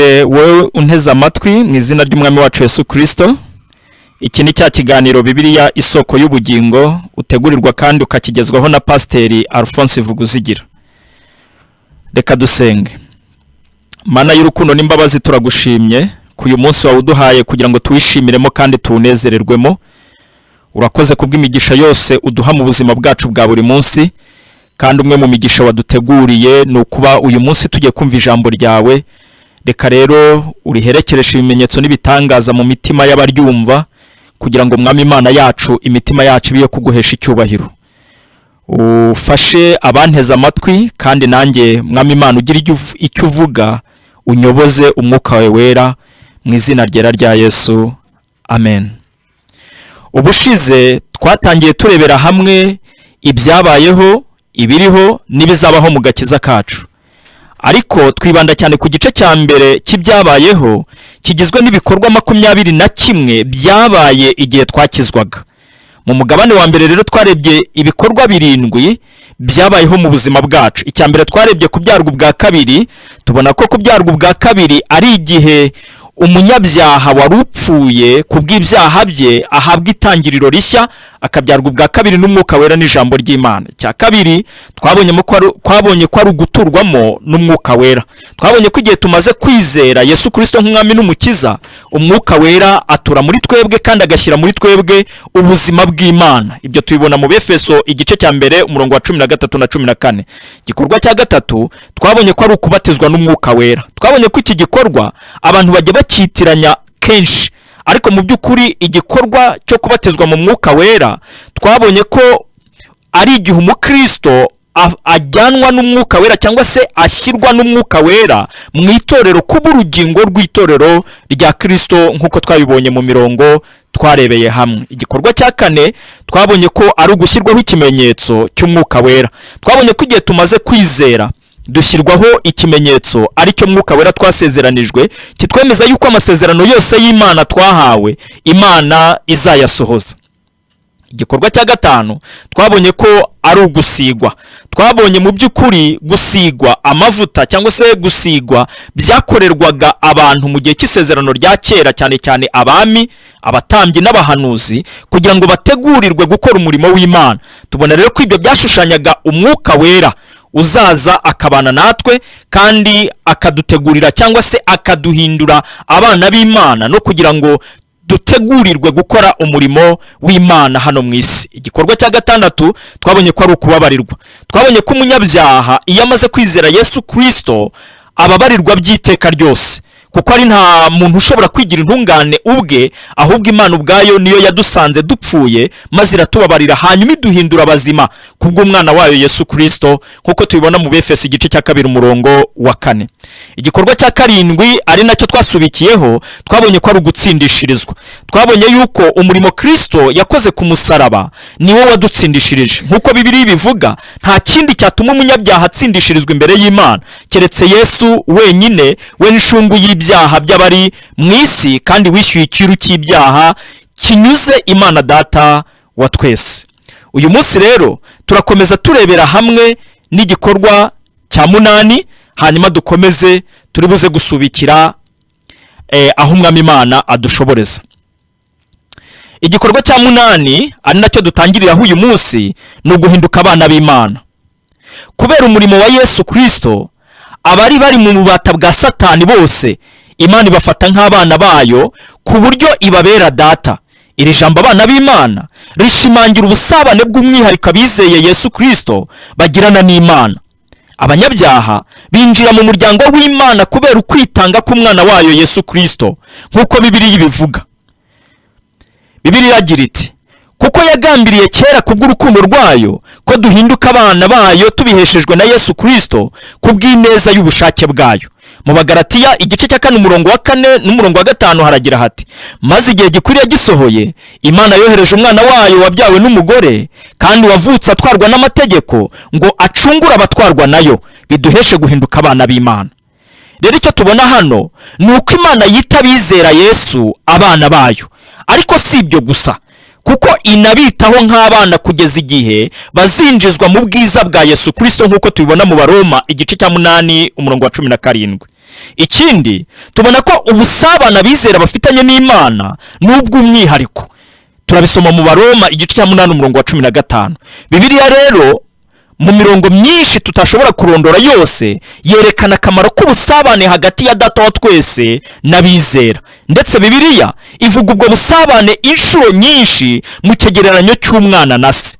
wowe unteze amatwi mu izina ry'umwami wacu Yesu Kristo. Iki ni cya kiganiro Bibiliya isoko y'ubugingo utegurirwa kandi ukakigezwaho na Pasiteri Alphonse Vuguzigira. Reka dusenge. Mana y'urukundo n'imbabazi, turagushimye ku uyu munsi wawe uduhaye kugira ngo tuwishimiremo kandi tuwunezererwemo. Urakoze kubw'imigisha yose uduha mu buzima bwacu bwa buri munsi, kandi umwe mu migisha waduteguriye ni ukuba uyu munsi tugiye kumva ijambo ryawe. Reka rero uriherekeresha ibimenyetso n'ibitangaza mu mitima y'abaryumva, kugira ngo mwami Imana yacu imitima yacu biye kuguhesha icyubahiro. Ufashe abanteze amatwi, kandi nanjye mwami Imana ugira icyo uvuga, unyoboze umwuka wawe wera mu izina ryera rya Yesu, amen. Ubushize twatangiye turebera hamwe ibyabayeho, ibiriho n'ibizabaho mu gakiza kacu, ariko twibanda cyane ku gice cya mbere cy'ibyabayeho kigizwe n'ibikorwa 21 byabaye igihe twakizwaga. Mu mugabane wa mbere rero twarebye ibikorwa 7 byabayeho mu buzima bwacu. Icya mbere twarebye kubyarwa ubwa kabiri, tubona ko kubyarwa ubwa kabiri ari igihe umunyabyaha warupfuye kubw'ibyaha bye ahabwa itangiriro rishya, akabyarwa ubwa kabiri n'umwuka wera n'ijambo ry'Imana. Cya kabiri twabonye ko ari uguturwamo n'umwuka wera. Twabonye ko igihe tumaze kwizera Yesu Kristo nk'umwami n'umukiza, umwuka wera atura muri twebwe kandi agashyira muri twebwe ubuzima bw'Imana. Ibyo tubibona mu Befeso igice cya mbere umurongo wa 13 na 14. Gikorwa cya gatatu twabonye ko ari ukubatizwa n'umwuka wera. Twabonye ko iki gikorwa abantu bajya bakitiranya kenshi, ariko mu by'ukuri igikorwa cyo kubatizwa mu mwuka wera twabonye ko ari igihe umukristo ajyanwa n'umwuka wera cyangwa se ashyirwa n'umwuka wera mu itorero kuba urugingo rw'itorero rya Kristo, nk'uko twabibonye mu mirongo twarebeye hamwe. Igikorwa cya kane twabonye ko ari ugushyirwaho ikimenyetso cy'umwuka wera. Twabonye ko igihe tumaze kwizera dushyirwaho ikimenyetso aricyo mwuka wera twasezeranijwe, kitwemeza yuko amasezerano yose y'Imana twahawe Imana izayasohoza. Igikorwa cya gatanu twabonye ko ari ugusigwa. Twabonye mu by'ukuri gusigwa amavuta cyangwa se gusigwa byakorerwaga abantu mu gihe cy'isezerano rya kera, cyane cyane abami, abatambyi n'abahanuzi, kugira ngo bategurirwe gukora umurimo w'Imana. Tubona rero ko ibyo byashushanyaga umwuka wera uzaza akabana natwe kandi akadutegurira cyangwa se akaduhindura abana b'Imana, no kugira ngo dutegurirwe gukora umurimo w'Imana hano mu isi. Igikorwa cya gatandatu twabonye ko ari ukubabarirwa. Twabonye ko umunyabyaha iyo amaze kwizera Yesu Kristo ababarirwa by'iteka ryose, kuko ari nta muntu ushobora kwigira intungane ubwe, ahubwo Imana ubwayo niyo yadusanze dupfuye maze iratubabarira, hanyuma iduhindura abazima kubw'umwana wayo Yesu Kristo, nk'uko tubibona mu Befeso igice cya 2 umurongo wa 4. Igikorwa cya karindwi ari nacyo twasubikiyeho twabonye ko ari ugutsindishirizwa. Twabonye yuko umurimo Kristo yakoze ku musaraba niwo wadutsindishirije. Nk'uko Bibiliya bivuga, nta kindi cyatuma umunyabyaha atsindishirizwa imbere y'Imana keretse Yesu wenyine, we n'inshungu y'ibyaha by'abari mu isi, kandi wishyuye ikiru cy'ibyaha kinyuze Imana Data wa twese. Uyu munsi rero turakomeza turebera hamwe n'igikorwa cya 8, hanyuma dukomeze turibuze gusubikira aho umwami Imana adushoboreza. Igikorwa cya 8 ari nacyo dutangiriraho uyu munsi ni uguhinduka abana b'Imana. Kubera umurimo wa Yesu Kristo, abari bari mu bubata bwa Satani bose Imana ibafata nk'abana bayo ku buryo ibabera data. Iri jambo abana b'Imana rishimangira ubusabane bw'umwihariko abizeye Yesu Kristo bagirana n'Imana. Abanyabyaha binjira mu muryango w'Imana kubera ukwitanga k'umwana wayo Yesu Kristo, nk'uko Bibiliya bivuga. Bibiliya iragira iti, kuko yagambiriye kera kubw'urukundo rwayo ko duhinduka abana bayo tubiheshejwe na Yesu Kristo kubw'ineza y'ubushake bwayo. Mu Bagalatiya igice cya 4 umurongo wa 4 n'umurongo wa 5 haragira hati, maze igihe gikwiriye gisohoye, Imana yohereje umwana wayo wabyawe n'umugore kandi wavutse atwarwa n'amategeko, ngo acungure abatwarwa nayo, biduheshe guhinduka abana b'Imana. Rero icyo tubona hano ni uko Imana yita bizera Yesu abana bayo, ariko si ibyo gusa, kuko inabitaho nk'abana kugeza igihe bazinjizwa mu bwiza bwa Yesu Kristo, nk'uko tubibona mu Baroma igice cya 8 umurongo wa 17. Ikindi tubona ko ubusabane abizera bafitanye n'Imana n'ubw'umwihariko. Turabisoma mu Baroma igice cya 8 umurongo wa 15. Bibiliya rero mu mirongo myinshi tutashobora kurondora yose yerekana akamaro k'ubusabane hagati ya Data wa twese n'abizera, ndetse Bibiliya ivuga ubwo busabane inshuro nyinshi mu cyegeranyo cy'umwana na se.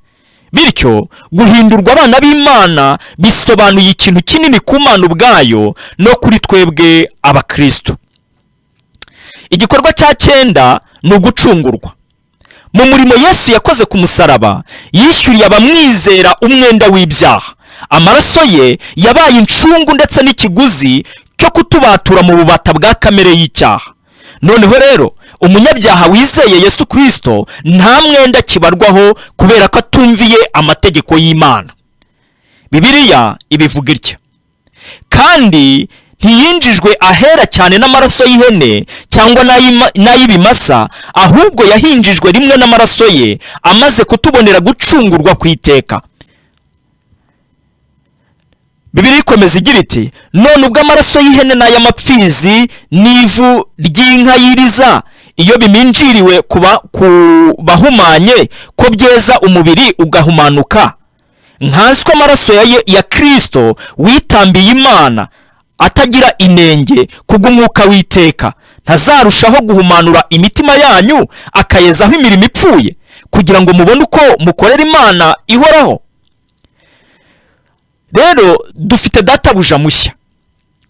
Bityo guhindurwa abana b'Imana bisobanuye ikintu kinini ku Mana ubwayo no kuri twebwe abakristo. Igikorwa cya 9 ni ugucungurwa. Mu murimo Yesu yakoze ku musaraba yishyuriye abamwizera umwenda w'ibyaha. Amaraso ye yabaye incungu ndetse n'ikiguzi cyo kutubatura mu bubata bwa kamere y'icyaha. Noneho rero umunyabyaha wizeye Yesu Kristo nta mwenda kibarwaho kubera ko atumviye amategeko y'Imana. Bibiliya ibivuga itya: kandi ntiyinjijwe ahera cyane n'amaraso y'ihene cyangwa n'ay'ibimasa, ahubwo yahinjijwe rimwe n'amaraso ye amaze kutubonera gucungurwa ku iteka. Bibiliya ikomeza igira iti: none ubwo amaraso y'ihene n'ay'amapfizi n'ivu ry'inka yiriza iyo biminjiriwe kubahumanye ko byeza umubiri ugahumanuka, nkazi ko amaraso ya Kristo witambiye Imana atagira inenge kubw'umwuka w'iteka ntazarushaho guhumanura imitima yanyu akayezaho imirimo ipfuye, kugira ngo mubone uko mukorera Imana ihoraho. Rero dufite databuja mushya.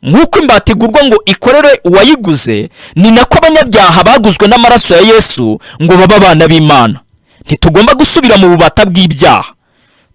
Nk'uko imbata igurwa ngo ikorere uwayiguze, ni nako abanyabyaha baguzwe n'amaraso ya Yesu ngo baba abana b'Imana. Ntitugomba gusubira mu bubata bw'ibyaha.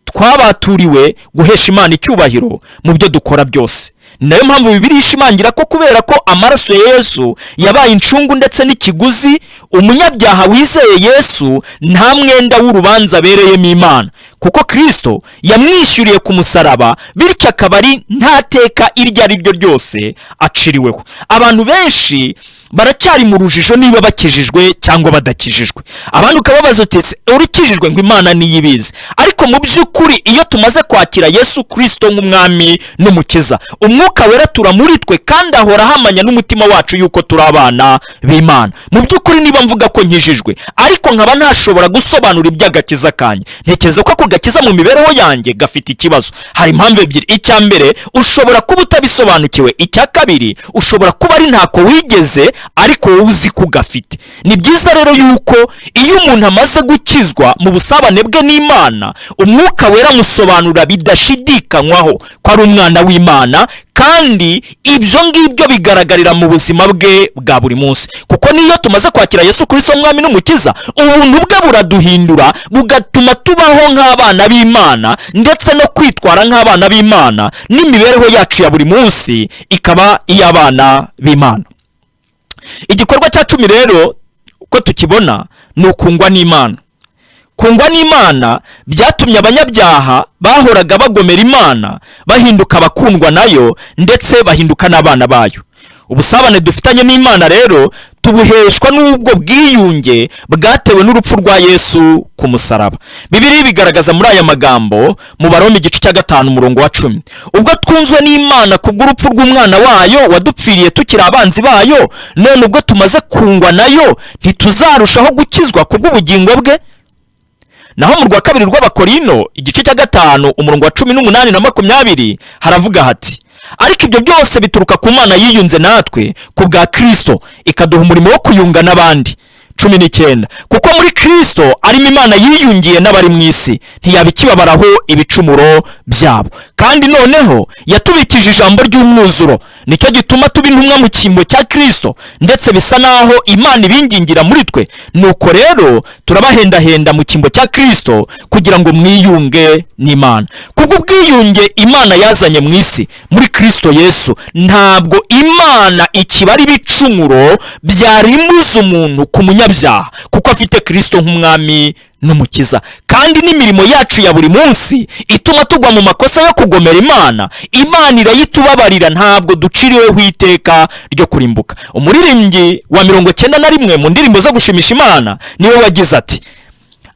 Twabaturiwe guhesha Imana icyubahiro mu byo dukora byose. Nayo mpamvu Bibiliya ishimangira ko kubera ko amaraso ya Yesu yabaye incungu ndetse n'ikiguzi, umunyabyaha wizeye Yesu nta mwenda w'urubanza abereyemo Imana, kuko Kristo yamwishyuriye ku musaraba, bityo akaba ari nta teka iryo ari ryo ryose aciriweho. Abantu benshi baracyari mu rujijo niba bakijijwe cyangwa badakijijwe. Abantu ukababaza uti urikijijwe ngo Imana niyibizi. Ariko mu by'ukuri iyo tumaze kwakira Yesu Kristo nk'umwami n'umukiza, umwuka wera tura muri twe kandi ahora ahamanya n'umutima wacu yuko turi abana b'Imana. Mu by'ukuri niba mvuga ko nkijijwe ariko nkaba ntashobora gusobanura iby'agakiza kanjye, ntekereza ko ako gakiza mu mibereho yanjye gafite ikibazo. Hari impamvu ebyiri: icya mbere, ushobora kuba utabisobanukiwe; icya kabiri, ushobora kuba ari ntako wigeze ariko wowe uzi ko gafite. Ni byiza rero yuko iyo umuntu amaze gukizwa mu busabane bwe n'Imana, umwuka wera musobanura bidashidikanywaho ko ari umwana w'Imana, kandi ibyo ngibyo bigaragarira mu buzima bwe bwa buri munsi. Kuko niyo tumaze kwakira Yesu Kristo umwami n'umukiza, ubuntu bwe buraduhindura bugatuma tubaho nk'abana b'Imana ndetse no kwitwara nk'abana b'Imana, n'imibereho yacu ya buri munsi ikaba iy'abana b'Imana. Igikorwa cya 10 rero uko tukibona ni ukungwa n'Imana. Kungwa n'Imana byatumye abanyabyaha bahoraga bagomera Imana bahinduka abakundwa nayo ndetse bahinduka n'abana bayo. Ubusabane dufitanye n'Imana rero tubuheshwa n'ubwo bwiyunge bwatewe n'urupfu rwa Yesu ku musaraba. Bibiliya bigaragaza muri aya magambo mu Baroma igice cya 5 umurongo wa 10: ubwo twunzwe n'Imana kubw'urupfu rw'umwana wayo wadupfiriye tukiri abanzi bayo, none ubwo tumaze kungwa nayo ntituzarushaho gukizwa kubw'ubugingo bwe. Naho mu rwa 2 rw'Abakorino igice cya 5 umurongo wa 18 na 20 haravuga hati: ariko ibyo byose bituruka ku Mana yiyunze natwe ku bwa Kristo, ikaduha umurimo wo kuyunga n'abandi. 19: kuko muri Kristo arimo Imana yiyungiye n'abari mu isi, ntiyabikibabaraho ibicumuro byabo. Kandi noneho yatubikije ijambo ry'umwuzuro, nicyo gituma tuba intumwa mu cyimbo cya Kristo, ndetse bisa naho Imana ibingingira muri twe. Nuko rero turabahendahenda mu cyimbo cya Kristo kugira ngo mwiyunge n'Imana. Kubw'ubwiyunge Imana yazanye mu isi muri Kristo Yesu, ntabwo Imana ikibara ibicumuro byarimuza umuntu ku munyabyaha, kuko afite Kristo nk'umwami n'umukiza. Kandi n'imirimo yacu ya buri munsi ituma tugwa mu makosa yo kugomera Imana, Imana irayitubabarira, ntabwo duciriweho iteka ryo kurimbuka. Umuririmbyi wa 91 mu ndirimbo zo gushimisha Imana niwe wagize ati: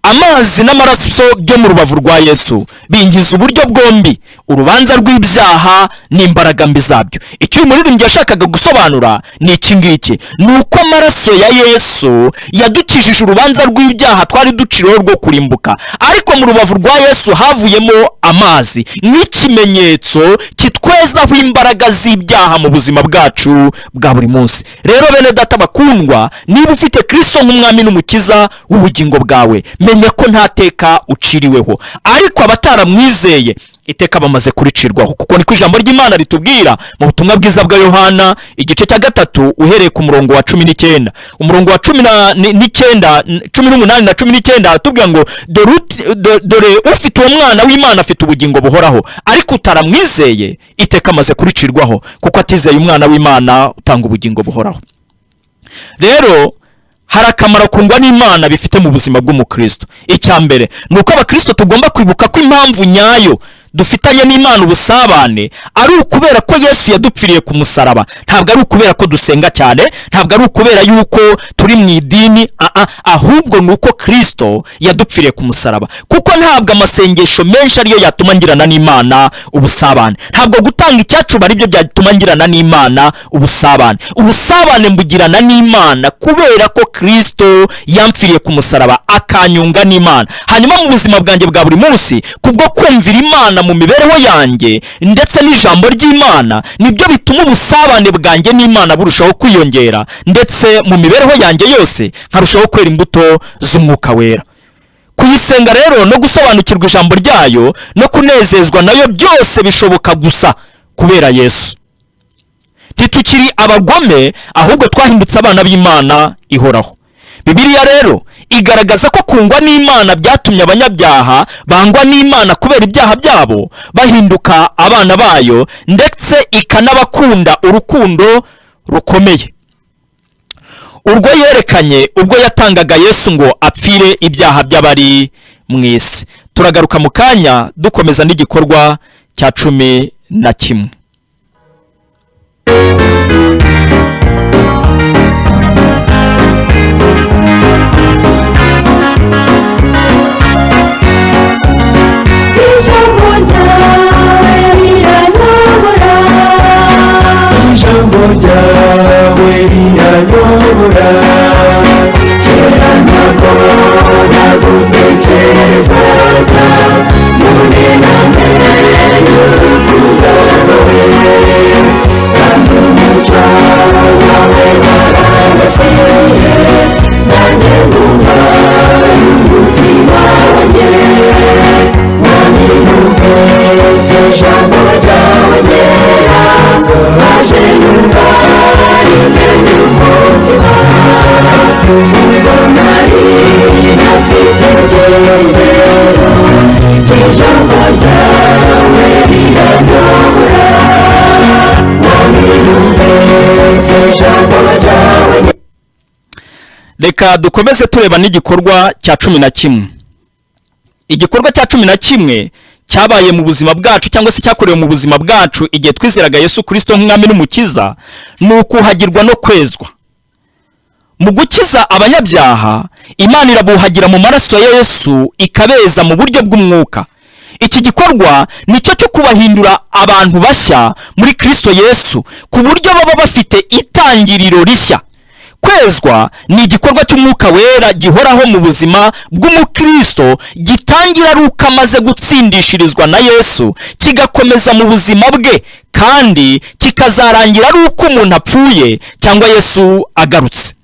amazi n'amaraso byo mu rubavu rwa Yesu bingiza uburyo bwombi urubanza rw'ibyaha n'imbaraga mbi zabyo. Icyo umuririmbyi yashakaga gusobanura ni iki ngiki, ni uko amaraso ya Yesu yadukijije urubanza rw'ibyaha twari duciriweho rwo kurimbuka, ariko mu rubavu rwa Yesu havuyemo amazi nk'ikimenyetso kitwezaho imbaraga z'ibyaha mu buzima bwacu bwa buri munsi. Rero bene data bakundwa, niba ufite Kristo nk'umwami n'umukiza w'ubugingo bwawe, menya ko nta teka uciriweho, ariko abataramwizeye iteka bamaze kuricirwaho, kuko niko ijambo ry'Imana ritubwira mu butumwa bwiza bwa Yohana igice cya 3 uhereye ku murongo wa 19, umurongo wa 19, 18 na 19 aratubwira ngo dore ufite uwo mwana w'Imana afite ubugingo buhoraho, ariko utaramwizeye iteka amaze kuricirwaho, kuko atizeye umwana w'Imana utanga ubugingo buhoraho. Rero hari akamaro kungwa n'Imana bifite mu buzima bw'umukristo. Icya mbere ni uko abakristo tugomba kwibuka ko impamvu nyayo dufitanye n'Imana ubusabane ari ukubera ko Yesu yadupfiriye ku musaraba, ntabwo ari ukubera ko dusenga cyane, ntabwo ari ukubera yuko turi mu idini, ahubwo ni uko Kristo yadupfiriye ku musaraba. Kuko ntabwo amasengesho menshi ariyo yatuma ngirana n'Imana ubusabane, ntabwo gutanga icyacu bari byo byatuma ngirana n'Imana ubusabane. Ubusabane mbugirana n'Imana kubera ko Kristo yampfiriye ku musaraba akanyunga n'Imana. Hanyuma mu buzima bwanjye bwa buri munsi, kubwo kumvira Imana mu mibereho yanjye ndetse n'ijambo ry'Imana, nibyo bituma ubusabane bwanjye n'Imana burushaho kwiyongera, ndetse mu mibereho yanjye yose nkarushaho kwera imbuto z'umwuka wera. Kuyisenga rero no gusobanukirwa ijambo ryayo no kunezezwa nayo byose bishoboka gusa kubera Yesu. Ntitukiri abagome, ahubwo twahindutse abana b'Imana ihoraho. Bibiliya rero igaragaza ko kungwa n'Imana byatumye abanyabyaha bangwa n'Imana kubera ibyaha byabo bahinduka abana bayo, ndetse ikanabakunda urukundo rukomeye urwo yerekanye ubwo yatangaga Yesu ngo apfire ibyaha by'abari mu isi. Turagaruka mu kanya dukomeza n'igikorwa cya 11. Ijambo ryawe riranyobora, kera ntabwo nagutekerezaga, none namenye urukundo rwawe, kandi umucyo wawe warandasiye, nanjye nguhaye umutima wanjye, nami numvise ijambo ryawe ryera, maze numva rimwe umutima, ubwo nari ntafite byose, ijambo ryawe riranyobora, nami numvise ijambo ryawe. Reka dukomeze tureba n'igikorwa cya 11. Igikorwa cya 11 cyabaye mu buzima bwacu, cyangwa se cyakorewe mu buzima bwacu igihe twizeraga Yesu Kristo nk'umwami n'umukiza, ni ukuhagirwa no kwezwa. Mu gukiza abanyabyaha, Imana irabuhagira mu maraso ya Yesu ikabeza mu buryo bw'umwuka. Iki gikorwa nicyo cyo kubahindura abantu bashya muri Kristo Yesu, ku buryo baba bafite itangiriro rishya. Kwezwa ni igikorwa cy'umwuka wera gihoraho mu buzima bw'umukristo, gitangira ari uko amaze gutsindishirizwa na Yesu, kigakomeza mu buzima bwe, kandi kikazarangira ari uko umuntu apfuye cyangwa Yesu agarutse.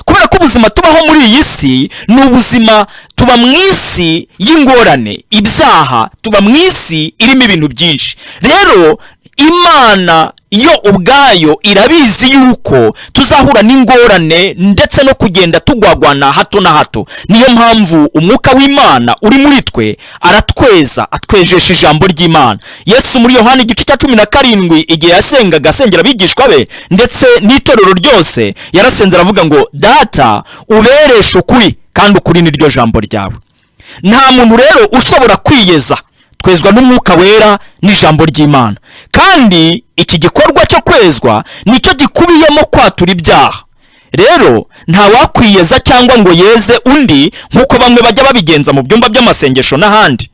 Kubera ko ubuzima tubaho muri iyi si ni ubuzima, tuba mu isi y'ingorane, ibyaha, tuba mu isi irimo ibintu byinshi. Rero Imana yo ubwayo irabizi yuko tuzahura n'ingorane ndetse no kugenda tugwagwana hato na hato. Niyo mpamvu umwuka w'Imana uri muri twe aratweza, atwejesha ijambo ry'Imana. Yesu muri Yohana igice cya 17 igihe yasengaga asengera abigishwa be ndetse n'itorero ryose, yarasenze aravuga ngo Data ubereshe ukuri, kandi ukuri ni ryo jambo ryawe. Nta muntu rero ushobora kwiyeza, twezwa n'umwuka wera n'ijambo ry'Imana. Kandi iki gikorwa cyo kwezwa nicyo gikubiyemo kwatura ibyaha. rero ntawakwiyeza cyangwa ngo yeze undi nk'uko bamwe bajya babigenza mu byumba by'amasengesho n'ahandi.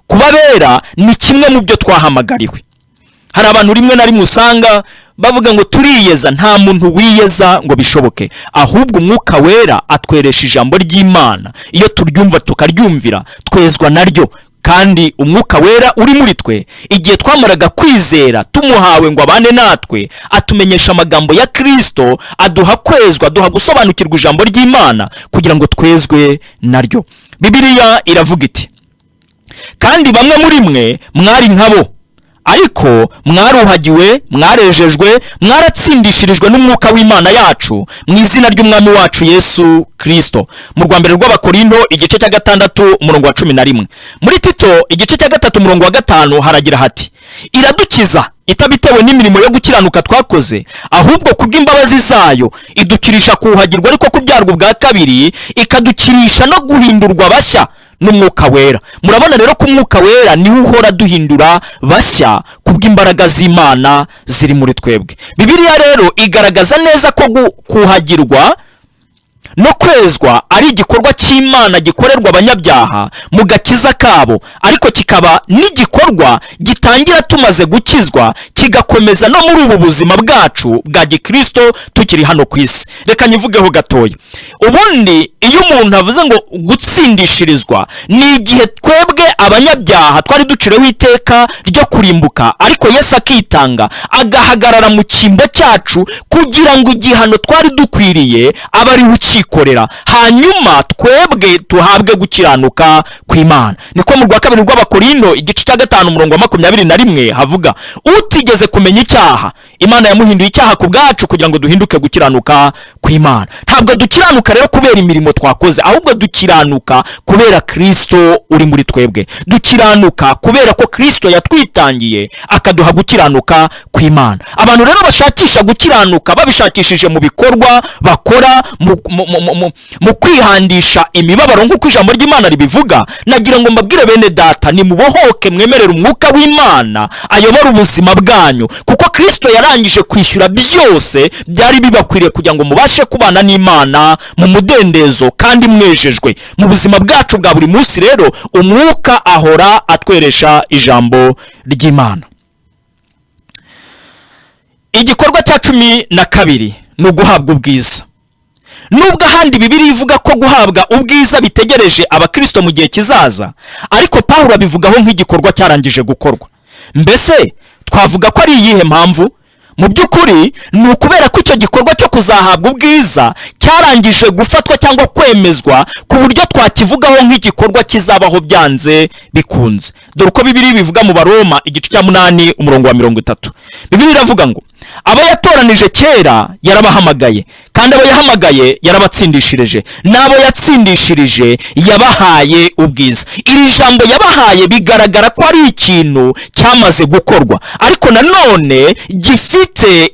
Kuba bera ni kimwe mu byo twahamagariwe. Hari abantu rimwe na rimwe usanga bavuga ngo turiyeza. Nta muntu wiyeza ngo bishoboke, ahubwo umwuka wera atweresha ijambo ry'Imana. Iyo turyumva tukaryumvira twezwa naryo, kandi umwuka wera uri muri twe igihe twamaraga kwizera tumuhawe ngo abane natwe, atumenyesha amagambo ya Kristo, aduha kwezwa, aduha gusobanukirwa ijambo ry'Imana kugira ngo twezwe naryo. Bibiliya iravuga iti, kandi bamwe muri mwe mwari nkabo, ariko mwaruhagiwe, mwarejejwe, mwaratsindishirijwe n'umwuka w'Imana yacu mu izina ry'umwami wacu Yesu Kristo. Mu rwambere rw'Abakorinto igice cya 6 umurongo wa 11. Muri Tito igice cya 3 umurongo wa 5 haragira hati, iradukiza itabitewe n'imirimo yo gukiranuka twakoze, ahubwo kubw'imbabazi zayo idukirisha kuhagirwa ariko kubyarwa bwa kabiri, ikadukirisha no guhindurwa bashya n'umwuka wera. Murabona rero ko umwuka wera niwe uhora duhindura bashya kubw'imbaraga z'Imana ziri muri twebwe. Bibiliya rero igaragaza neza ko kuhagirwa no kwezwa ari igikorwa cy'Imana gikorerwa abanyabyaha mu gakiza kabo, ariko kikaba n'igikorwa gitangira tumaze gukizwa kigakomeza no muri ubu buzima bwacu bwa gikristo tukiri hano ku isi. Reka nyivugeho gatoya. Ubundi iyo umuntu avuze ngo gutsindishirizwa, ni igihe twebwe abanyabyaha twari ducireho iteka ryo kurimbuka, ariko Yesu akitanga agahagarara mu cyimbo cyacu kugira ngo igihano twari dukwiriye abe ari ukikorera, hanyuma twebwe tuhabwe gukiranuka kw'Imana. Niko mu rwa kabiri rw'Abakorinto igice cya 5 umurongo wa 21 havuga, utigeze kumenya icyaha Imana yamuhinduye icyaha ku bwacu kugira ngo duhinduke gukiranuka kw'Imana. Ntabwo dukiranuka rero kubera imirimo twakoze, ahubwo dukiranuka kubera Kristo uri muri twebwe. Dukiranuka kubera ko Kristo yatwitangiye akaduha gukiranuka kw'Imana. Abantu rero bashakisha gukiranuka babishakishije mu bikorwa bakora, mu kwihandisha imibabaro nk'uko ijambo ry'Imana ribivuga, nagira ngo mbabwire bene data, ni mubohoke mwemerera umwuka w'Imana ayobora ubuzima bwanyu, kuko Kristo yarangije kwishyura byose byari bibakwiriye kugira ngo mubashe kubana n'Imana mu mudendezo kandi mwejejwe. Mu buzima bwacu bwa buri munsi rero umwuka ahora atweresha ijambo ry'Imana. Igikorwa cya 12 ni uguhabwa ubwiza. Nubwo ahandi Bibiliya ivuga ko guhabwa ubwiza bitegereje abakristo mu gihe kizaza, ariko Pawulo abivugaho nk'igikorwa cyarangije gukorwa. Mbese twavuga ko ari iyihe mpamvu? Mu by'ukuri ni ukubera ko icyo gikorwa cyo kuzahabwa ubwiza cyarangije gufatwa cyangwa kwemezwa ku buryo twakivugaho nk'igikorwa kizabaho byanze bikunze. Dore uko Bibiliya bivuga mu Baroma igice cya 8 umurongo wa 30. Bibiliya iravuga ngo, abo yatoranije kera yarabahamagaye, kandi abo yahamagaye yarabatsindishirije, n'abo yatsindishirije yabahaye ubwiza. Iri jambo yabahaye bigaragara ko ari ikintu cyamaze gukorwa, ariko nanone gifite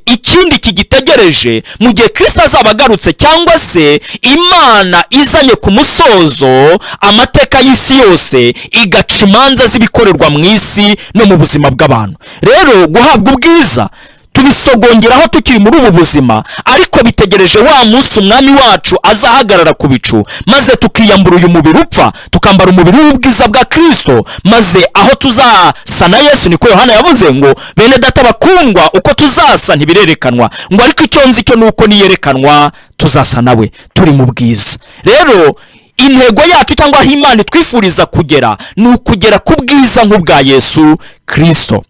ikindi kigitegereje mu gihe Kristo azaba agarutse, cyangwa se Imana izanye ku musozo amateka y'isi yose igaca imanza z'ibikorerwa mu isi no mu buzima bw'abantu. Rero guhabwa ubwiza tubisogongeraho tukiri muri ubu buzima, ariko bitegereje wa munsi umwami wacu azahagarara ku bicu, maze tukiyambura uyu mubiri upfa tukambara umubiri w'ubwiza bwa Kristo, maze aho tuzasa na Yesu. Niko Yohana yavuze ngo, bene data bakundwa, uko tuzasa ntibirerekanwa, ngo ariko icyo nzi cyo nuko niyerekanwa tuzasa nawe turi mu bwiza. Rero intego yacu cyangwa aho Imana twifuriza kugera ni ukugera ku bwiza nk'ubwa Yesu Kristo.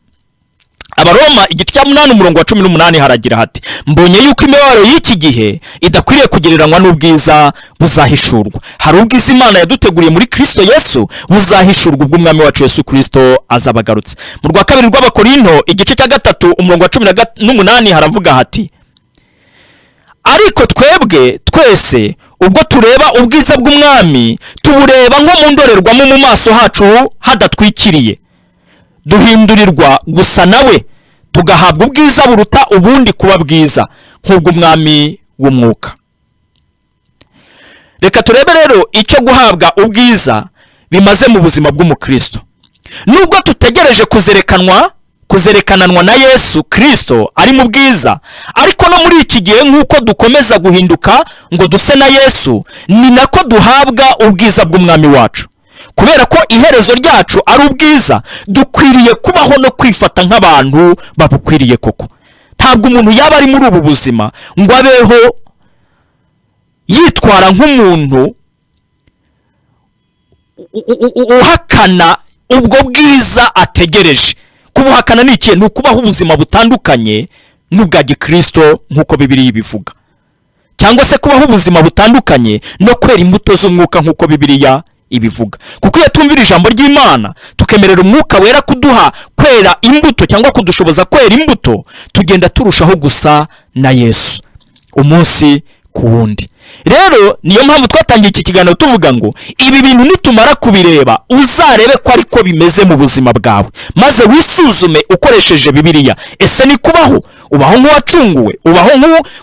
Abaroma igice cya 8 umurongo wa 18 haragira hati, mbonye yuko imibabaro y'iki gihe idakwiriye kugereranywa n'ubwiza buzahishurwa. Hari ubwiza Imana yaduteguriye muri Kristo Yesu buzahishurwa ubwo umwami wacu Yesu Kristo azabagarutse. Mu rwa kabiri rw'Abakorinto igice cya 3 umurongo wa 18 haravuga hati, ariko twebwe twese ubwo tureba ubwiza bw'umwami tubureba nko mu ndorerwamo mu maso hacu hadatwikiriye, duhindurirwa gusa nawe, tugahabwa ubwiza buruta ubundi kuba bwiza nk'ubw'umwami w'umwuka. Reka turebe rero icyo guhabwa ubwiza bimaze mu buzima bw'umukristo. Nubwo tutegereje kuzerekanwa kuzerekananwa na Yesu Kristo ari mu bwiza. Ariko no muri iki gihe nk'uko dukomeza guhinduka ngo duse na Yesu, ni nako duhabwa ubwiza bw'umwami wacu. Kubera ko iherezo ryacu ari ubwiza, dukwiriye kubaho no kwifata nk'abantu babukwiriye koko. Ntabwo umuntu yaba ari muri ubu buzima ngo abeho yitwara nk'umuntu uhakana ubwo bwiza ategereje. Kubuhakana ni ikintu, ukubaho ubuzima butandukanye n'ubwa gikristo nk'uko Bibiliya ibivuga, cyangwa se kubaho ubuzima butandukanye no kwera imbuto z'umwuka nk'uko Bibiliya ibivuga. Kuko iyo twumvira ijambo ry'Imana tukemerera umwuka wera kuduha kwera imbuto cyangwa kudushoboza kwera imbuto, tugenda turushaho gusa na Yesu umunsi ku wundi. Rero niyo mpamvu twatangiye iki kiganiro tuvuga ngo ibi bintu nitumara kubireba uzarebe ko ariko bimeze mu buzima bwawe, maze wisuzume ukoresheje Bibiliya. Ese ni kubaho? Ubaho nk'uwacunguwe? Ubaho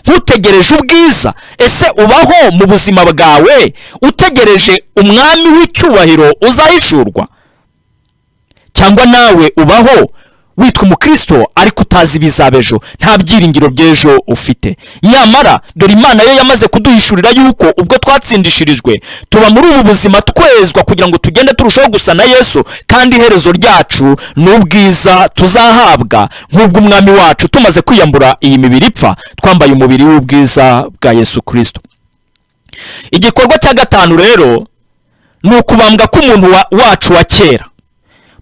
nk'utegereje ubwiza? Ese ubaho mu buzima bwawe utegereje umwami w'icyubahiro uzahishurwa? Cyangwa nawe ubaho witwa umukristo ariko utazi ibizabejo, nta byiringiro by'ejo ufite? Nyamara dore Imana yo yamaze kuduhishurira yuko ubwo twatsindishirijwe tuba muri ubu buzima twezwa kugira ngo tugende turushaho gusa na Yesu, kandi iherezo ryacu n'ubwiza tuzahabwa nk'ubw'umwami wacu tumaze kwiyambura iyi mibiri ipfa, twambaye umubiri w'ubwiza bwa Yesu Kristo. Igikorwa cya gatanu rero ni ukubambwa k'umuntu wacu wa kera.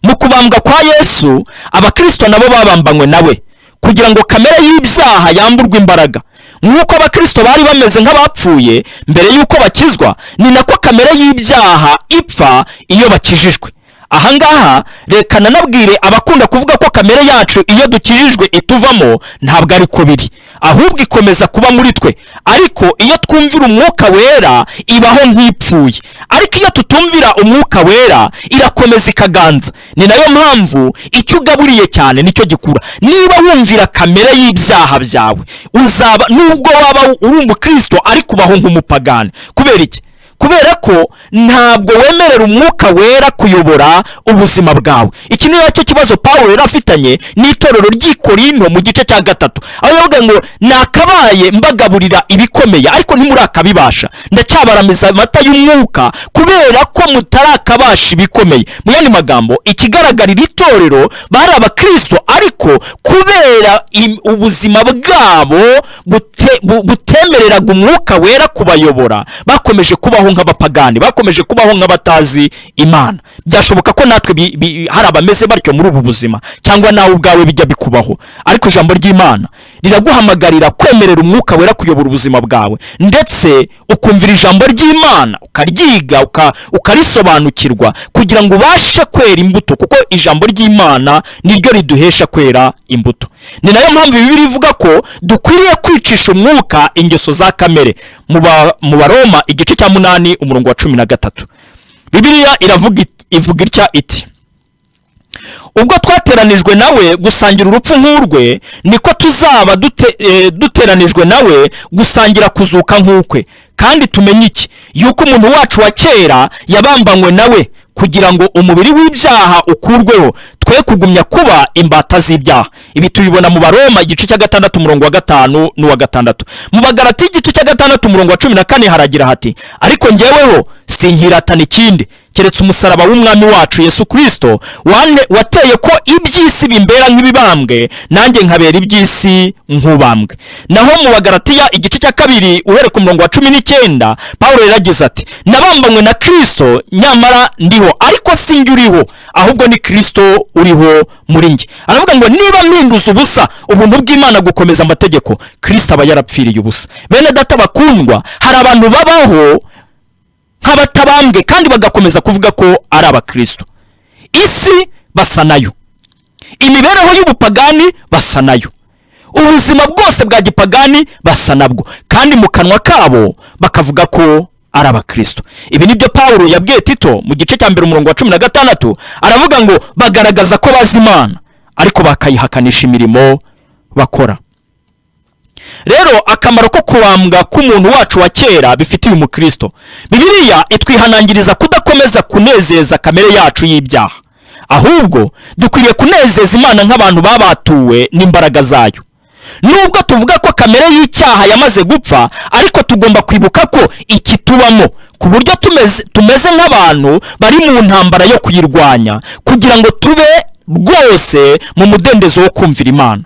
Mu kubambwa kwa Yesu, abakristo nabo babambanywe nawe kugira ngo kamere y'ibyaha yamburwe imbaraga. Nk'uko abakristo bari bameze nk'abapfuye mbere y'uko bakizwa, ni nako kamere y'ibyaha ipfa iyo bakijijwe. Ahangaha reka nanabwire abakunda kuvuga ko kamere yacu iyo dukijijwe ituvamo, ntabwo ariko biri, ahubwo ikomeza kuba muri twe. Ariko iyo twumvira umwuka wera ibaho nk'ipfuye, ariko iyo tutumvira umwuka wera irakomeza ikaganza. Ni nayo mpamvu icyo ugaburiye cyane nicyo gikura. Niba wumvira kamere y'ibyaha byawe, uzaba nubwo waba uri umukristo ariko ubaho nk'umupagani. Kubera iki? Kubera ko ntabwo wemerera umwuka wera kuyobora ubuzima bwawe. Iki ni cyo kibazo Pawulo yari afitanye n'itorero ry'i Korinto mu gice cya 3, aho yavuga ngo nakabaye mbagaburira ibikomeye ariko ntimurakabibasha, ndacyabaramiza amata y'umwuka kubera ko mutarakabasha ibikomeye. Mu yandi magambo, ikigaragarira itorero bari abakristo ariko kubera ubuzima bwabo butemereraga umwuka wera kubayobora, bakomeje kubaho nk'abapagani, bakomeje kubaho nk'abatazi Imana. Byashoboka ko natwe hari abameze batyo muri ubu buzima, cyangwa nawe ubwawe bijya bikubaho. Ariko ijambo ry'Imana riraguhamagarira kwemerera umwuka wera kuyobora ubuzima bwawe, ndetse ukumvira ijambo ry'Imana ukaryiga ukarisobanukirwa kugira ngo ubashe kwera imbuto, kuko ijambo ry'Imana niryo riduhesha kwera imbuto. Ni nayo mpamvu Bibiliya ivuga ko dukwiriye kwicisha umwuka ingeso za kamere. Mu Baroma igice cya 8 umurongo wa 13, Bibiliya ivuga itya iti: ubwo twateranijwe nawe gusangira urupfu nk'urwe, niko tuzaba duteranijwe nawe gusangira kuzuka nk'ukwe. Kandi tumenye iki? Yuko umuntu wacu wa kera yabambanywe nawe kugira ngo umubiri w'ibyaha ukurweho, twe kugumya kuba imbata z'ibyaha. Ibi tubibona mu Baroma igice cya 6 umurongo wa 5 n'uwa 6. Mu Bagalati igice cya 6 umurongo wa 14 haragira hati: ariko njyeweho sinkiratana ikindi keretse umusaraba w'umwami wacu Yesu Kristo, wateye ko iby'isi bimbera nk'ibibambwe, nanjye nkabera iby'isi nk'ubambwe. Naho mu Bagalatiya igice cya 2 uhere ku murongo wa 19, Pawulo yaragize ati: nabambanywe na Kristo, nyamara ndiho, ariko sinjye uriho, ahubwo ni Kristo uriho muri njye. Aravuga ngo niba mpinduza ubusa ubuntu bw'Imana gukomeza amategeko, Kristo aba yarapfiriye ubusa. Bene data bakundwa, hari abantu babaho nk'abatabambwe kandi bagakomeza kuvuga ko ari abakristo. Isi basa nayo, imibereho y'ubupagani basa nayo, ubuzima bwose bwa gipagani basa nabwo, kandi mu kanwa kabo bakavuga ko ari abakristo. Ibi nibyo Pawulo yabwiye Tito mu gice cya 1 umurongo wa 16, aravuga ngo bagaragaza ko bazi Imana ariko bakayihakanisha imirimo bakora. Rero akamaro ko kubambwa k'umuntu wacu wa kera bifitiye umukristo, Bibiliya itwihanangiriza kudakomeza kunezeza kamere yacu y'ibyaha, ahubwo dukwiriye kunezeza Imana nk'abantu babatuwe n'imbaraga zayo. Nubwo tuvuga ko kamere y'icyaha yamaze gupfa, ariko tugomba kwibuka ko iki tubamo, ku buryo tumeze nk'abantu bari mu ntambara yo kuyirwanya, kugira ngo tube rwose mu mudendezo wo kumvira Imana.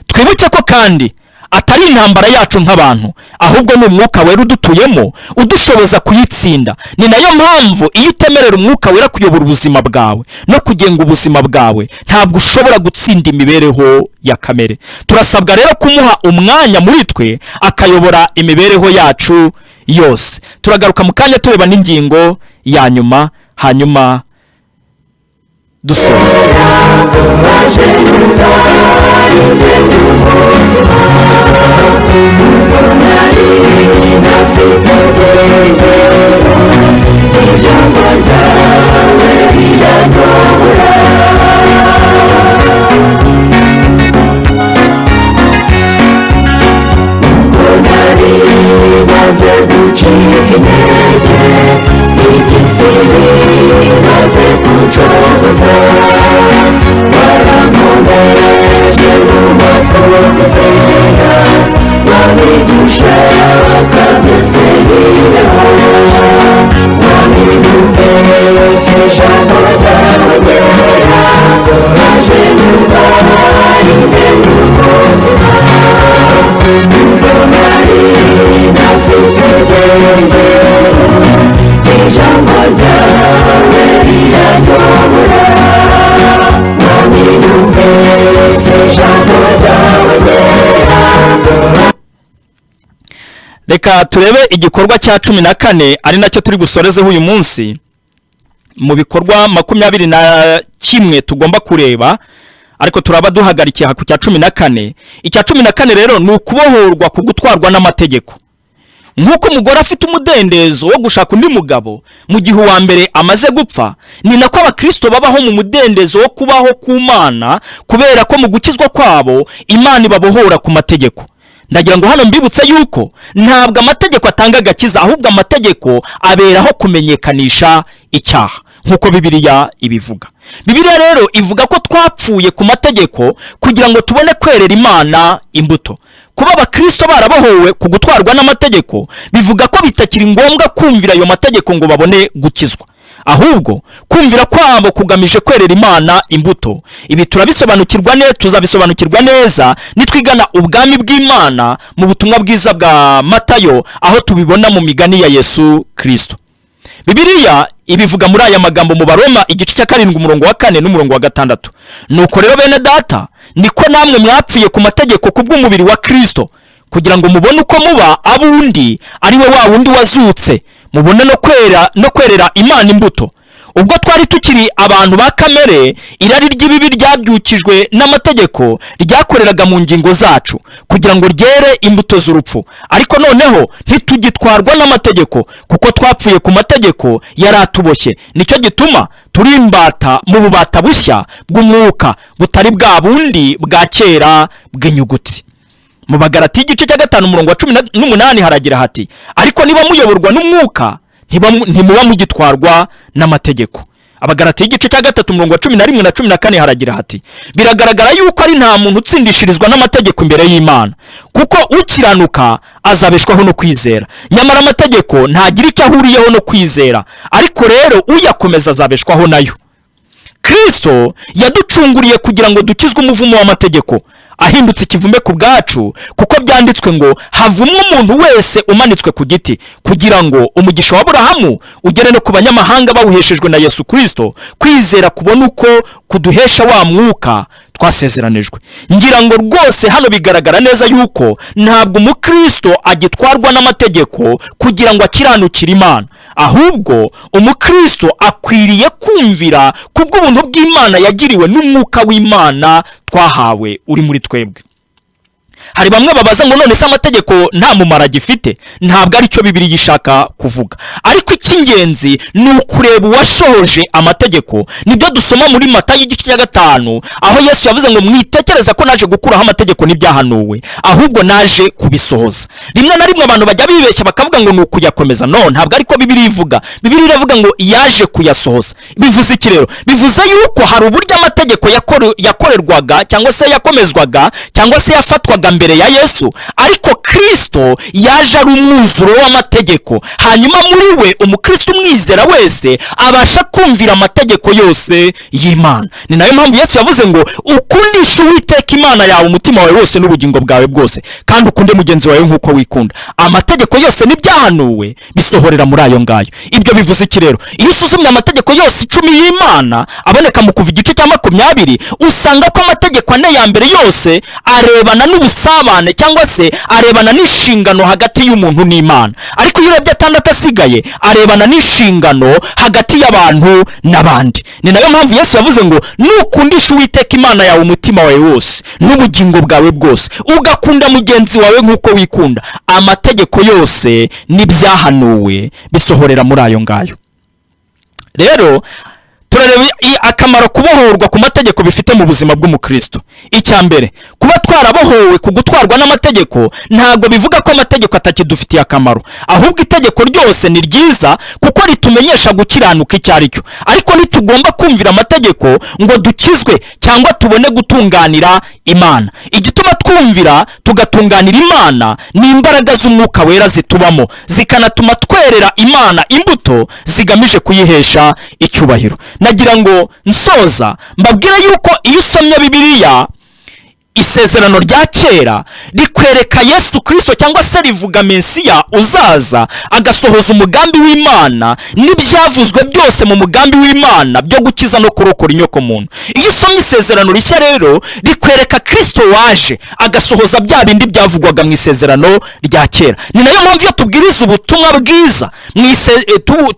Twibuke ko kandi atari intambara yacu nk'abantu, ahubwo ni Umwuka Wera udutuyemo udushoboza kuyitsinda. Ni nayo mpamvu iyo utemerera Umwuka Wera kuyobora ubuzima bwawe no kugenga ubuzima bwawe, ntabwo ushobora gutsinda imibereho ya kamere. Turasabwa rero kumuha umwanya muri twe akayobora imibereho yacu yose. Turagaruka mu kanya tureba n'ingingo ya nyuma, hanyuma dusoza. Reka turebe igikorwa cya 14 ari nacyo turi gusorezeho uyu munsi. Mu bikorwa 21 tugomba kureba, ariko turaba duhagarikiye ku cya 14. Icya 14 rero ni ukubohorwa ku gutwarwa n'amategeko. Nk'uko umugore afite umudendezo wo gushaka undi mugabo mu gihe uwa mbere amaze gupfa, ni nako abakristo babaho mu mudendezo wo kubaho ku Mana, kubera ko mu gukizwa kwabo Imana ibabohora ku mategeko. Ndagira ngo hano mbibutse yuko ntabwo amategeko atanga agakiza, ahubwo amategeko aberaho kumenyekanisha icyaha, nk'uko Bibiliya ibivuga. Bibiliya rero ivuga ko twapfuye ku mategeko kugira ngo tubone kwerera Imana imbuto. Kuba abakristo barabohowe ku gutwarwa n'amategeko bivuga ko bitakiri ngombwa kumvira ayo mategeko ngo babone gukizwa, ahubwo kumvira kwabo kugamije kwerera Imana imbuto. Ibi tuzabisobanukirwa neza nitwigana ubwami bw'Imana mu butumwa bwiza bwa Matayo, aho tubibona mu migani ya Yesu Kristo. Bibiliya ibivuga muri aya magambo mu Baroma igice cya 7 umurongo wa 4 n'umurongo wa 6. Nuko rero bene data, niko namwe mwapfuye ku mategeko kubw'umubiri wa Kristo, kugira ngo mubone uko muba abundi, ari we wa wundi wazutse, mubone no kwerera Imana imbuto. Ubwo twari tukiri abantu ba kamere, irari ry'ibibi ryabyukijwe n'amategeko ryakoreraga mu ngingo zacu kugira ngo ryere imbuto z'urupfu. Ariko noneho ntitugitwarwa n'amategeko, kuko twapfuye ku mategeko yaratuboshye. Nicyo gituma turi imbata mu bubata bushya bw'umwuka, butari bwa bundi bwa kera bw'inyuguti. Mu Bagalati igice cya 5 umurongo wa 18 haragira hati, ariko niba muyoborwa n'umwuka ntimuba mugitwarwa n'amategeko. Abagalati igice cya 3 umurongo wa 11 na 14 haragira hati, biragaragara yuko ari nta muntu utsindishirizwa n'amategeko imbere y'Imana, kuko ukiranuka azabeshwaho no kwizera. Nyamara amategeko ntagira icyo ahuriyeho no kwizera, ariko rero uyakomeza azabeshwaho nayo. Kristo yaducunguriye kugira ngo dukizwe umuvumo w'amategeko, ahindutse ikivume ku bwacu, kuko byanditswe ngo havumwe umuntu wese umanitswe ku giti, kugira ngo umugisha wa Aburahamu ugere no ku banyamahanga bawuheshejwe na Yesu Kristo, kwizera kubona uko kuduhesha wa mwuka twasezeranijwe. Ngira ngo rwose hano bigaragara neza yuko ntabwo umukristo agitwarwa n'amategeko kugira ngo akiranukire Imana, ahubwo umukristo akwiriye kumvira kubw'ubuntu bw'Imana yagiriwe n'umwuka w'Imana twahawe uri muri twebwe. hari bamwe babaza ngo none se amategeko nta mumaro agifite. Ntabwo aricyo Bibiliya ishaka kuvuga, ariko icy'ingenzi ni ukureba uwashohoje amategeko. Nibyo dusoma muri Matayo igice cya 5, aho Yesu yavuze ngo mwitekereza ko naje gukuraho amategeko n'ibyahanuwe, ahubwo naje kubisohoza. Rimwe na rimwe abantu bajya bibeshya bakavuga ngo ni ukuyakomeza. No, ntabwo ariko Bibiliya ivuga. Bibiliya iravuga ngo yaje kuyasohoza. Bivuze iki rero? Bivuze yuko hari uburyo amategeko yakorerwaga cyangwa se yakomezwaga cyangwa se yafatwaga mbere ya Yesu, ariko Kristo yaje ari umwuzuro w'amategeko. Hanyuma muri we umukristo umwizera wese abasha kumvira amategeko yose y'Imana. Ni nayo mpamvu Yesu yavuze ngo ukundishe Uwiteka Imana yawe umutima wawe wose n'ubugingo bwawe bwose, kandi ukunde mugenzi wawe nk'uko wikunda. Amategeko yose n'ibyahanuwe bisohorera muri ayo ngayo. Ibyo bivuze iki rero? Iyo usuzumye amategeko yose 10 y'Imana aboneka mu Kuva igice cya 20, usanga ko amategeko 4 ya mbere yose arebana n'ubusabane cyangwa se arebana n'inshingano hagati y'umuntu n'Imana, ariko iyo urebye 6 asigaye arebana n'inshingano hagati y'abantu n'abandi. Ni nayo mpamvu Yesu yavuze ngo nukundisha Uwiteka Imana yawe umutima wawe wose n'ubugingo bwawe bwose, ugakunda mugenzi wawe nk'uko wikunda, amategeko yose n'ibyahanuwe bisohorera muri ayo ngayo. Rero turareba akamaro kubohorwa ku mategeko bifite mu buzima bw'umukristo. Icya mbere, kuba twarabohowe ku gutwarwa n'amategeko ntabwo bivuga ko amategeko atakidufitiye akamaro, ahubwo itegeko ryose ni ryiza kuko ritumenyesha gukiranuka icyo ari cyo, ariko ntitugomba kumvira amategeko ngo dukizwe cyangwa tubone gutunganira Imana. Igituma twumvira tugatunganira Imana ni imbaraga z'Umwuka Wera zitubamo, zikanatuma twerera Imana imbuto zigamije kuyihesha icyubahiro. Nagira ngo nsoza mbabwire yuko iyo usomye Bibiliya, isezerano rya kera rikwereka Yesu Kristo cyangwa se rivuga Mesiya uzaza agasohoza umugambi w'Imana n'ibyavuzwe byose mu mugambi w'Imana byo gukiza no kurokora inyoko muntu. Iyo usomye isezerano rishya rero rikwereka Kristo waje agasohoza bya bindi byavugwaga mu isezerano rya kera. Ni nayo mpamvu iyo tubwiriza ubutumwa bwiza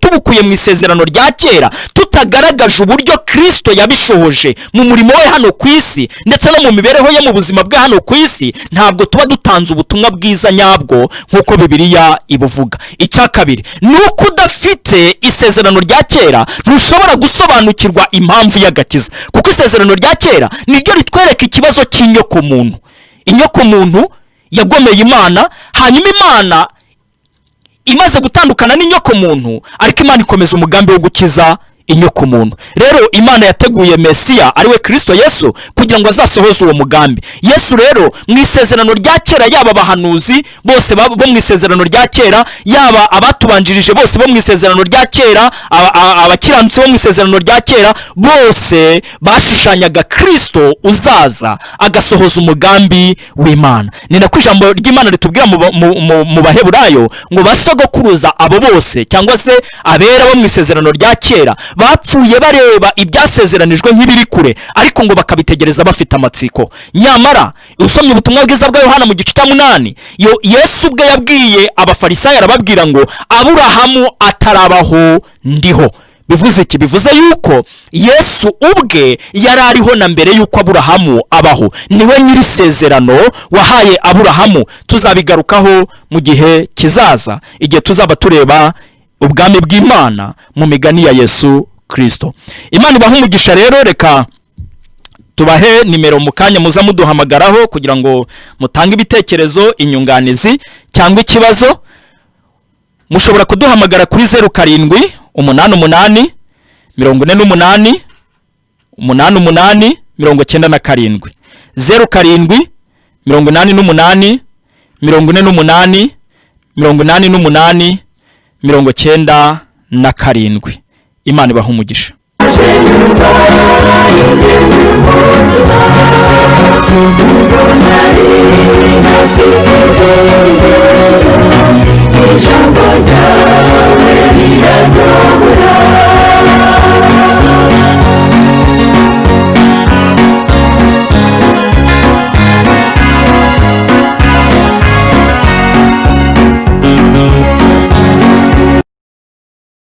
tubukuye mu isezerano rya kera, tutagaragaje uburyo Kristo yabishohoje mu murimo we hano ku isi ndetse no mu mibereho ye mu buzima bwa hano ku isi, ntabwo tuba dutanze ubutumwa bwiza nyabwo nk'uko Bibiliya ibuvuga. Icya kabiri ni uko udafite isezerano rya kera ntushobora gusobanukirwa impamvu y'agakiza, kuko isezerano rya kera niryo ritwereka ikibazo cy'inyoko muntu. Inyoko muntu yagomeye Imana, hanyuma Imana imaze gutandukana n'inyoko muntu, ariko Imana ikomeza umugambi wo gukiza inyoko muntu. Rero Imana yateguye Mesiya ariwe Kristo Yesu kugira ngo azasohoze uwo mugambi. Yesu rero mu isezerano rya kera, yaba abahanuzi bose bo mu isezerano rya kera, yaba abatubanjirije bose bo mu isezerano rya kera, abakiranutsi bo mu isezerano rya kera, bose bashushanyaga Kristo uzaza agasohoza umugambi w'Imana. Ni nako ijambo ry'Imana ritubwira mu Baheburayo ngo basogokuruza abo bose cyangwa se abera bo mu isezerano rya kera bapfuye bareba ibyasezeranijwe nk'ibiri kure, ariko ngo bakabitegereza bafite amatsiko. Nyamara usomye ubutumwa bwiza bwa Yohana mu gice cya 8, Yesu ubwe yabwiye abafarisayo arababwira ngo Aburahamu atarabaho ndiho. Bivuze iki? Bivuze yuko Yesu ubwe yari ariho na mbere yuko Aburahamu abaho. Niwe nyiri isezerano wahaye Aburahamu. Tuzabigarukaho mu gihe kizaza, igihe tuzaba tureba ubwami bw'Imana mu migani ya Yesu Kristo. Imana ibaha umugisha. Rero reka tubahe nimero mu kanya muza muduhamagaraho kugira ngo mutange ibitekerezo, inyunganizi cyangwa ikibazo. Mushobora kuduhamagara kuri 0788 48 88 88 97, 0788 48 48 88 97. Imana ibaha umugisha. Nari nafite byose